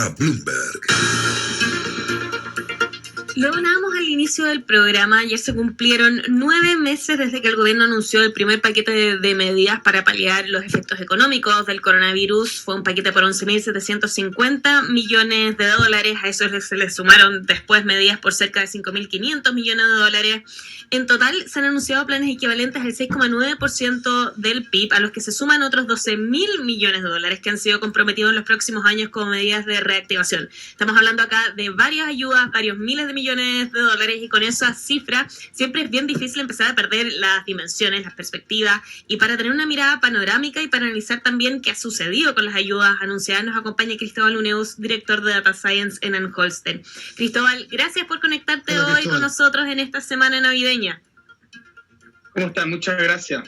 a Bloomberg. Lo hablábamos al inicio del programa. Ayer se cumplieron 9 meses desde que el gobierno anunció el primer paquete de medidas para paliar los efectos económicos del coronavirus. Fue un paquete por 11.750 millones de dólares. A eso se le sumaron después medidas por cerca de 5.500 millones de dólares. En total se han anunciado planes equivalentes al 6,9% del PIB, a los que se suman otros 12.000 millones de dólares que han sido comprometidos en los próximos años como medidas de reactivación. Estamos hablando acá de varias ayudas, varios miles de millones de dólares, y con esa cifra siempre es bien difícil empezar a perder las dimensiones, las perspectivas, y para tener una mirada panorámica y para analizar también qué ha sucedido con las ayudas anunciadas nos acompaña Cristóbal Uneus, director de Data Science en Anholsten. Cristóbal, gracias por conectarte hoy con nosotros en esta semana navideña. ¿Cómo están? Muchas gracias.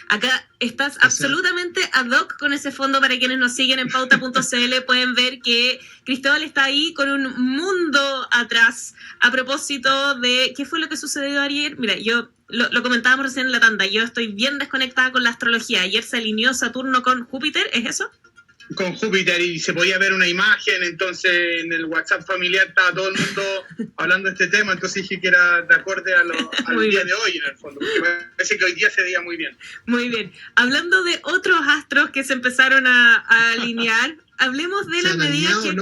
Acá estás absolutamente ad hoc con ese fondo. Para quienes nos siguen en pauta.cl pueden ver que Cristóbal está ahí con un mundo atrás a propósito de qué fue lo que sucedió ayer. Mira, yo lo comentábamos recién en la tanda, yo estoy bien desconectada con la astrología. Ayer se alineó Saturno con Júpiter, ¿es eso? Con Júpiter, y se podía ver una imagen, entonces en el WhatsApp familiar estaba todo el mundo hablando de este tema, entonces dije que era de acorde al día de hoy, en el fondo, porque parece que hoy día se veía muy bien. Muy bien. Hablando de otros astros que se empezaron a alinear, hablemos de las medidas que...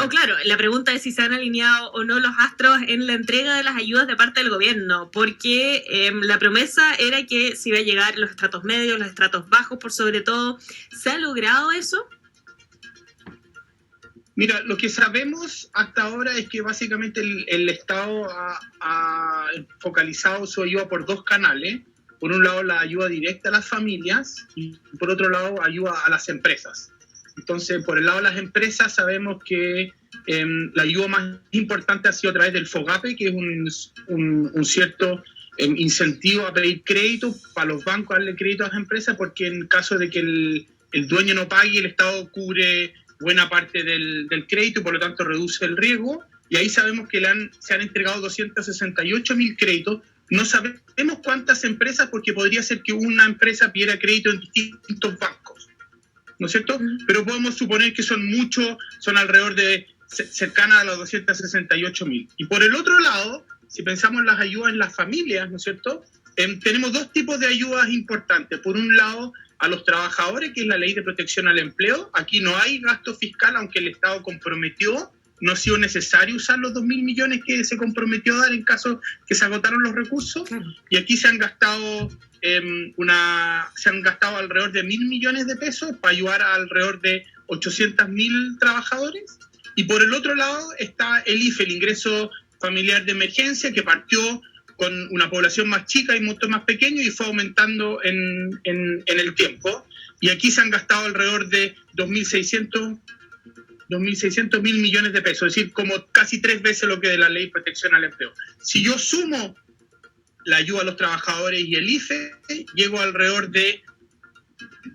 claro, la pregunta es si se han alineado o no los astros en la entrega de las ayudas de parte del gobierno, porque la promesa era que se iba a llegar los estratos medios, los estratos bajos por sobre todo. ¿Se ha logrado eso? Mira, lo que sabemos hasta ahora es que básicamente el Estado ha focalizado su ayuda por dos canales. Por un lado, la ayuda directa a las familias, y por otro lado, ayuda a las empresas. Entonces, por el lado de las empresas, sabemos que la ayuda más importante ha sido a través del FOGAPE, que es un cierto incentivo a pedir crédito para los bancos, a darle crédito a las empresas, porque en caso de que el dueño no pague, el Estado cubre buena parte del crédito y por lo tanto reduce el riesgo. Y ahí sabemos que se han entregado 268.000 créditos. No sabemos cuántas empresas, porque podría ser que una empresa pidiera crédito en distintos bancos, ¿no es cierto? Pero podemos suponer que son muchos, son alrededor de cercanas a los 268.000. Y por el otro lado, si pensamos en las ayudas en las familias, ¿no es cierto? Tenemos dos tipos de ayudas importantes. Por un lado, a los trabajadores, que es la Ley de Protección al Empleo. Aquí no hay gasto fiscal, aunque el Estado comprometió. No ha sido necesario usar los 2.000 millones que se comprometió a dar en caso que se agotaron los recursos. Claro. Y aquí se han gastado alrededor de 1.000 millones de pesos para ayudar a alrededor de 800.000 trabajadores. Y por el otro lado está el IFE, el ingreso familiar de emergencia, que partió con una población más chica y montos más pequeños y fue aumentando en el tiempo. Y aquí se han gastado alrededor de 2.600.000 millones de pesos, es decir, como casi 3 veces lo que de la Ley de Protección al Empleo. Si yo sumo la ayuda a los trabajadores y el IFE, llego alrededor de,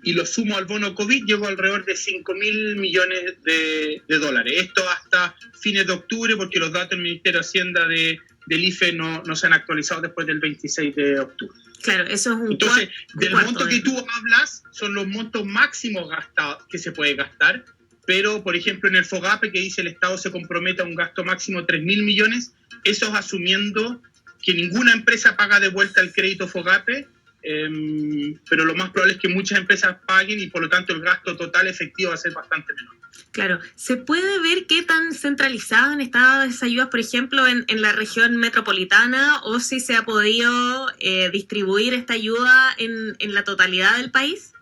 y lo sumo al bono COVID, llego alrededor de 5.000 millones de dólares. Esto hasta fines de octubre, porque los datos del Ministerio de Hacienda del IFE no se han actualizado después del 26 de octubre. Claro, eso es un Entonces, del monto que tú hablas, son los montos máximos gastados que se puede gastar, pero, por ejemplo, en el FOGAPE, que dice el Estado se compromete a un gasto máximo de 3.000 millones, eso es asumiendo que ninguna empresa paga de vuelta el crédito FOGAPE, pero lo más probable es que muchas empresas paguen y, por lo tanto, el gasto total efectivo va a ser bastante menor. Claro, ¿se puede ver qué tan centralizadas han estado esas ayudas, por ejemplo, en la región metropolitana, o si se ha podido distribuir esta ayuda en la totalidad del país?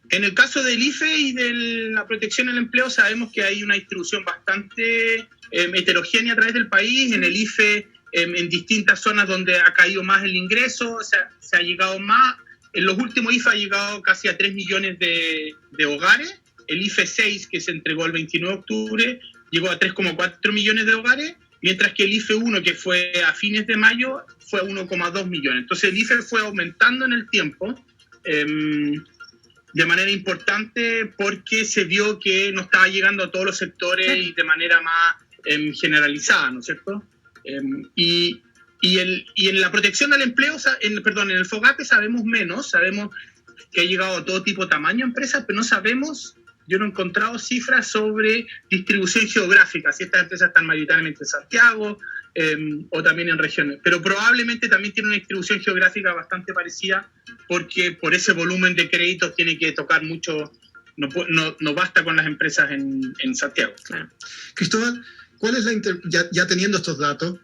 En el caso del IFE y de la protección al empleo, sabemos que hay una distribución bastante heterogénea a través del país. En el IFE, en distintas zonas donde ha caído más el ingreso, se ha llegado más. En los últimos IFE ha llegado casi a 3 millones de hogares. El IFE 6, que se entregó el 29 de octubre, llegó a 3,4 millones de hogares, mientras que el IFE 1, que fue a fines de mayo, fue a 1,2 millones. Entonces el IFE fue aumentando en el tiempo, de manera importante, porque se vio que no estaba llegando a todos los sectores y de manera más generalizada, ¿no es cierto? Y en la protección al empleo, en el FOGAPE sabemos menos, sabemos que ha llegado a todo tipo de tamaño de empresas, pero no sabemos yo no he encontrado cifras sobre distribución geográfica, si estas empresas están mayoritariamente en Santiago o también en regiones, pero probablemente también tiene una distribución geográfica bastante parecida, porque por ese volumen de créditos tiene que tocar mucho, no basta con las empresas en Santiago. Claro. Cristóbal, ¿cuál es ya teniendo estos datos,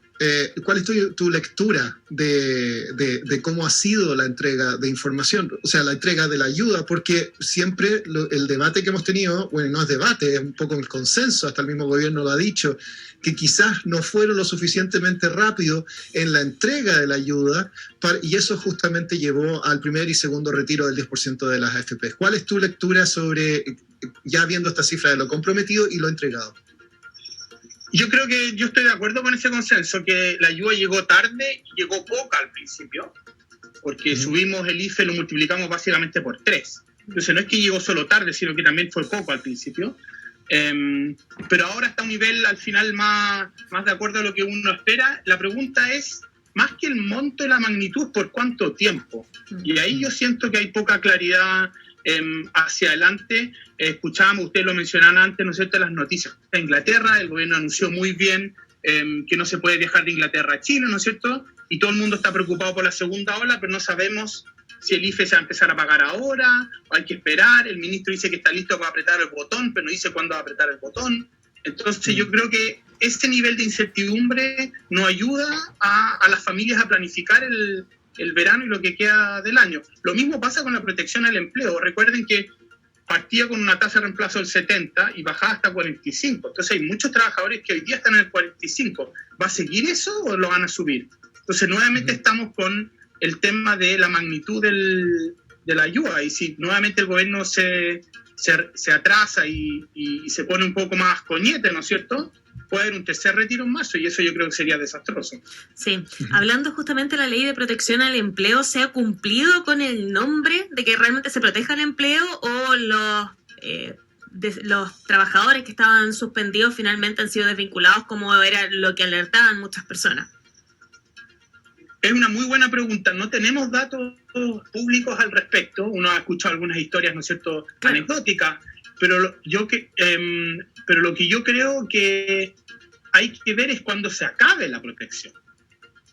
cuál es tu lectura de cómo ha sido la entrega de información, o sea, la entrega de la ayuda? Porque siempre el debate que hemos tenido, bueno, no es debate, es un poco el consenso, hasta el mismo gobierno lo ha dicho, que quizás no fueron lo suficientemente rápido en la entrega de la ayuda, y eso justamente llevó al primer y segundo retiro del 10% de las AFP. ¿Cuál es tu lectura sobre, ya viendo esta cifra de lo comprometido y lo entregado? Yo creo que yo estoy de acuerdo con ese consenso, que la ayuda llegó tarde y llegó poca al principio, porque subimos el IFE, lo multiplicamos básicamente por 3. Entonces no es que llegó solo tarde, sino que también fue poco al principio. Pero ahora está a un nivel al final más de acuerdo a lo que uno espera. La pregunta es, más que el monto y la magnitud, ¿por cuánto tiempo? Y ahí yo siento que hay poca claridad hacia adelante. Escuchábamos, ustedes lo mencionaban antes, ¿no es cierto?, las noticias de Inglaterra. El gobierno anunció muy bien que no se puede viajar de Inglaterra a Chile, ¿no es cierto? Y todo el mundo está preocupado por la segunda ola, pero no sabemos si el IFE se va a empezar a pagar ahora o hay que esperar. El ministro dice que está listo para apretar el botón, pero no dice cuándo va a apretar el botón. Entonces yo creo que este nivel de incertidumbre no ayuda a las familias a planificar el verano y lo que queda del año. Lo mismo pasa con la protección al empleo. Recuerden que partía con una tasa de reemplazo del 70 y bajaba hasta 45. Entonces hay muchos trabajadores que hoy día están en el 45. ¿Va a seguir eso o lo van a subir? Entonces nuevamente estamos con el tema de la magnitud de la ayuda. Y si nuevamente el gobierno se atrasa y se pone un poco más coñete, ¿no es cierto?, puede haber un tercer retiro en marzo, y eso yo creo que sería desastroso. Sí, hablando justamente de la ley de protección al empleo, ¿se ha cumplido con el nombre de que realmente se proteja el empleo, o los trabajadores que estaban suspendidos finalmente han sido desvinculados, como era lo que alertaban muchas personas? Es una muy buena pregunta. No tenemos datos públicos al respecto. Uno ha escuchado algunas historias, ¿no es cierto?, claro, anecdóticas, pero lo que yo creo que hay que ver es cuando se acabe la protección.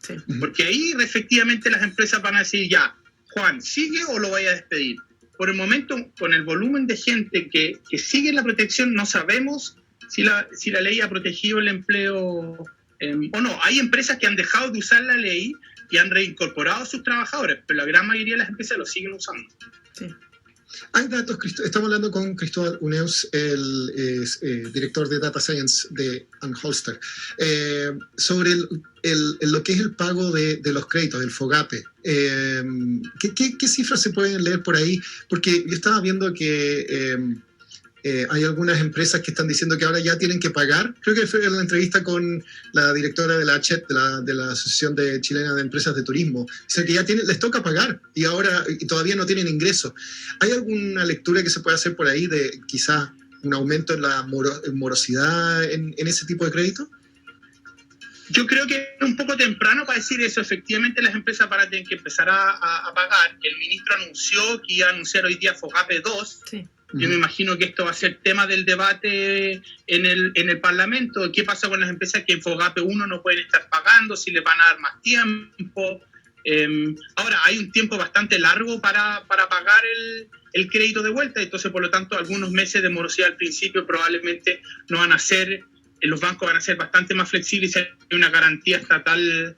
Sí. Porque ahí efectivamente las empresas van a decir, ya, Juan, ¿sigue o lo voy a despedir? Por el momento, con el volumen de gente que sigue la protección, no sabemos si la ley ha protegido el empleo o no. Hay empresas que han dejado de usar la ley y han reincorporado a sus trabajadores, pero la gran mayoría de las empresas lo siguen usando. Sí. Hay datos, estamos hablando con Cristóbal Uneus, el director de Data Science de Holster, sobre lo que es el pago de los créditos, del FOGAPE. ¿Qué cifras se pueden leer por ahí? Porque yo estaba viendo que hay algunas empresas que están diciendo que ahora ya tienen que pagar. Creo que fue en la entrevista con la directora de la ACHET, de la Asociación Chilena de Empresas de Turismo. Dice que ya les toca pagar y todavía no tienen ingresos. ¿Hay alguna lectura que se puede hacer por ahí de quizás un aumento en la morosidad en ese tipo de crédito? Yo creo que es un poco temprano para decir eso. Efectivamente, las empresas van a tener que empezar a pagar. El ministro anunció que iba a anunciar hoy día FOGAPE 2. Sí. Yo me imagino que esto va a ser tema del debate en el Parlamento. ¿Qué pasa con las empresas que en FOGAPE 1 no pueden estar pagando? ¿Si les van a dar más tiempo? Ahora, hay un tiempo bastante largo para pagar el crédito de vuelta. Entonces, por lo tanto, algunos meses de morosidad al principio probablemente no van a ser... Los bancos van a ser bastante más flexibles y hay una garantía estatal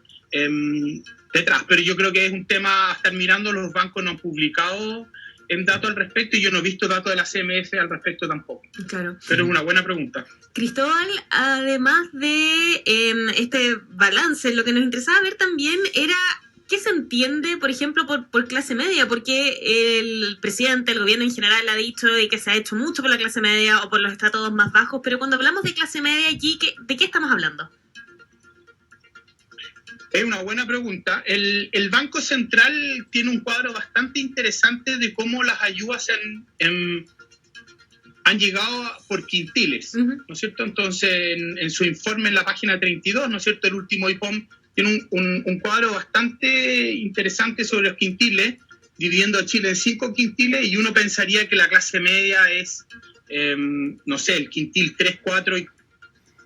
detrás. Pero yo creo que es un tema a estar mirando. Los bancos no han publicado datos al respecto y yo no he visto datos de la CMF al respecto tampoco. Claro. Pero es una buena pregunta. Cristóbal, además de este balance, lo que nos interesaba ver también era qué se entiende, por ejemplo, por clase media, porque el presidente, el gobierno en general ha dicho de que se ha hecho mucho por la clase media o por los estratos más bajos, pero cuando hablamos de clase media aquí, ¿de qué estamos hablando? Es una buena pregunta. El Banco Central tiene un cuadro bastante interesante de cómo las ayudas han llegado por quintiles, ¿no es cierto? Entonces, en su informe en la página 32, ¿no es cierto?, el último IPOM tiene un cuadro bastante interesante sobre los quintiles, dividiendo a Chile en 5 quintiles, y uno pensaría que la clase media es no sé, el quintil 3-4 y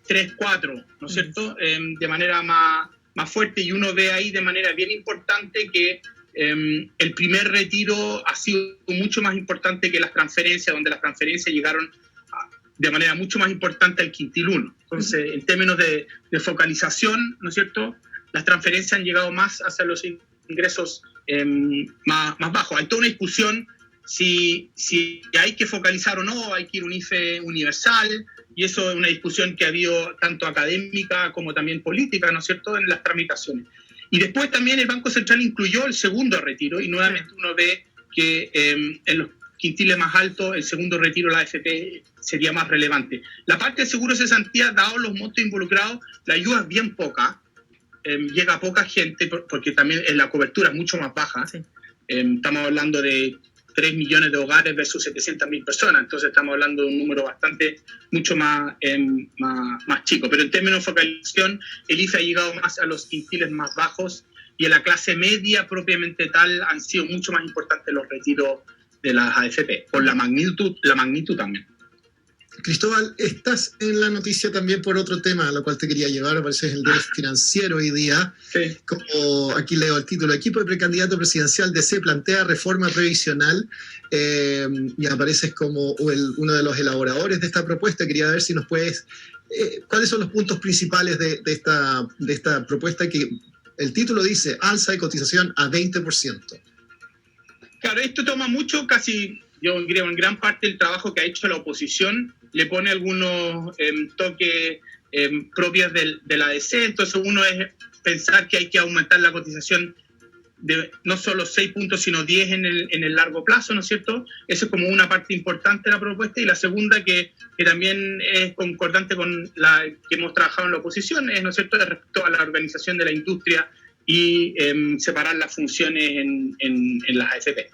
3-4, ¿no es cierto?, de manera más fuerte, y uno ve ahí de manera bien importante que el primer retiro ha sido mucho más importante que las transferencias, donde las transferencias llegaron de manera mucho más importante al quintil 1. Entonces, en términos de focalización, ¿no es cierto?, las transferencias han llegado más hacia los ingresos más bajos. Hay toda una discusión si hay que focalizar o no, hay que ir a un IFE universal, y eso es una discusión que ha habido tanto académica como también política, ¿no es cierto?, en las tramitaciones. Y después también el Banco Central incluyó el segundo retiro, y nuevamente uno ve que en los quintiles más altos el segundo retiro de la AFP sería más relevante. La parte del seguro de cesantía, dado los montos involucrados, la ayuda es bien poca, llega a poca gente porque también la cobertura es mucho más baja. Sí. Estamos hablando de 3 millones de hogares versus 700.000 personas, entonces estamos hablando de un número mucho más chico. Pero en términos de focalización, el IFE ha llegado más a los quintiles más bajos, y en la clase media propiamente tal han sido mucho más importantes los retiros de las AFP, por la magnitud también. Cristóbal, estás en la noticia también por otro tema, a lo cual te quería llevar, aparece en el diario financiero hoy día. Sí. Como aquí leo el título: equipo de precandidato presidencial DC plantea reforma previsional, y apareces como uno de los elaboradores de esta propuesta. Quería ver si nos puedes, ¿cuáles son los puntos principales de esta propuesta, que el título dice alza de cotización a 20%? Claro, esto toma mucho, casi, yo creo, en gran parte del trabajo que ha hecho la oposición, le pone algunos toques propios de la DC. Entonces uno es pensar que hay que aumentar la cotización de no solo 6 puntos, sino 10 en el largo plazo, ¿no es cierto? Eso es como una parte importante de la propuesta. Y la segunda, que también es concordante con la que hemos trabajado en la oposición, es, ¿no es cierto?, respecto a la organización de la industria y separar las funciones en las AFP.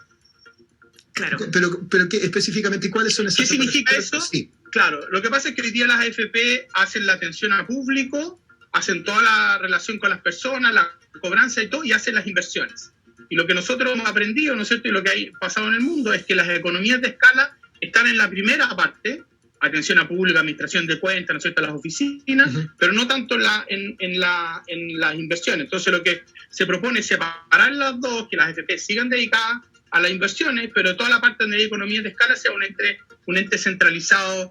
Claro. Pero ¿qué, específicamente, cuáles son esas? ¿Qué significa eso? Sí. Claro, lo que pasa es que hoy día las AFP hacen la atención al público, hacen toda la relación con las personas, la cobranza y todo, y hacen las inversiones. Y lo que nosotros hemos aprendido, ¿no es cierto?, y lo que ha pasado en el mundo, es que las economías de escala están en la primera parte, atención a público, administración de cuentas, ¿no es cierto?, las oficinas, pero no tanto en las inversiones. Entonces lo que se propone es separar las dos, que las AFP sigan dedicadas a las inversiones, pero toda la parte donde hay economías de escala sea un ente centralizado,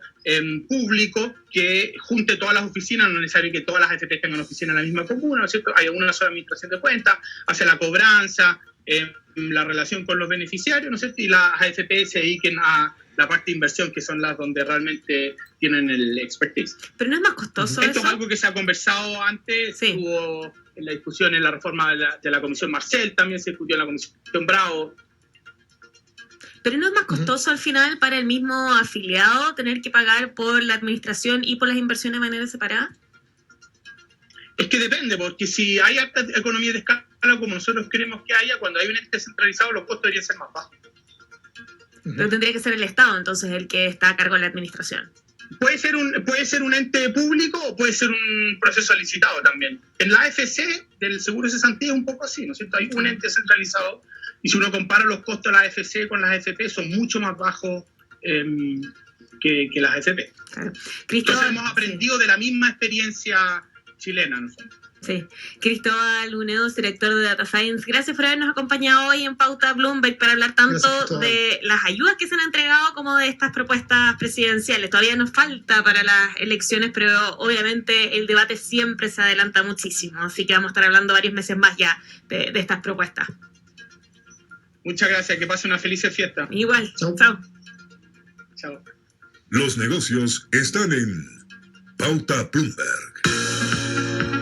público, que junte todas las oficinas. No es necesario que todas las AFP tengan oficinas en la misma comuna, ¿no es cierto? Hay una sola administración de cuentas, hace la cobranza, la relación con los beneficiarios, ¿no es cierto?, y las AFP se dediquen a la parte de inversión, que son las donde realmente tienen el expertise. Pero no es más costoso Esto es algo que se ha conversado antes, sí. Hubo en la discusión en la reforma de la Comisión Marcel, también se discutió en la Comisión Bravo. Pero no es más costoso al final para el mismo afiliado tener que pagar por la administración y por las inversiones de manera separada. Es que depende, porque si hay alta economía de escala, como nosotros queremos que haya, cuando hay un ente centralizado, los costos deberían ser más bajos. Pero tendría que ser el Estado, entonces, el que está a cargo de la administración. Puede ser un ente público o puede ser un proceso licitado también. En la AFC del seguro de cesantía es un poco así, ¿no es cierto? Hay un ente centralizado, y si uno compara los costos de la AFC con las AFP, son mucho más bajos que las AFP. Claro. Entonces hemos aprendido de la misma experiencia chilena, ¿no? Sí. Cristóbal Uneos, director de Data Science, gracias por habernos acompañado hoy en Pauta Bloomberg para hablar tanto de las ayudas que se han entregado como de estas propuestas presidenciales. Todavía nos falta para las elecciones, pero obviamente el debate siempre se adelanta muchísimo, así que vamos a estar hablando varios meses más ya de estas propuestas. Muchas gracias, que pase una feliz fiesta. Igual, chao. Chao. Los negocios están en Pauta Bloomberg.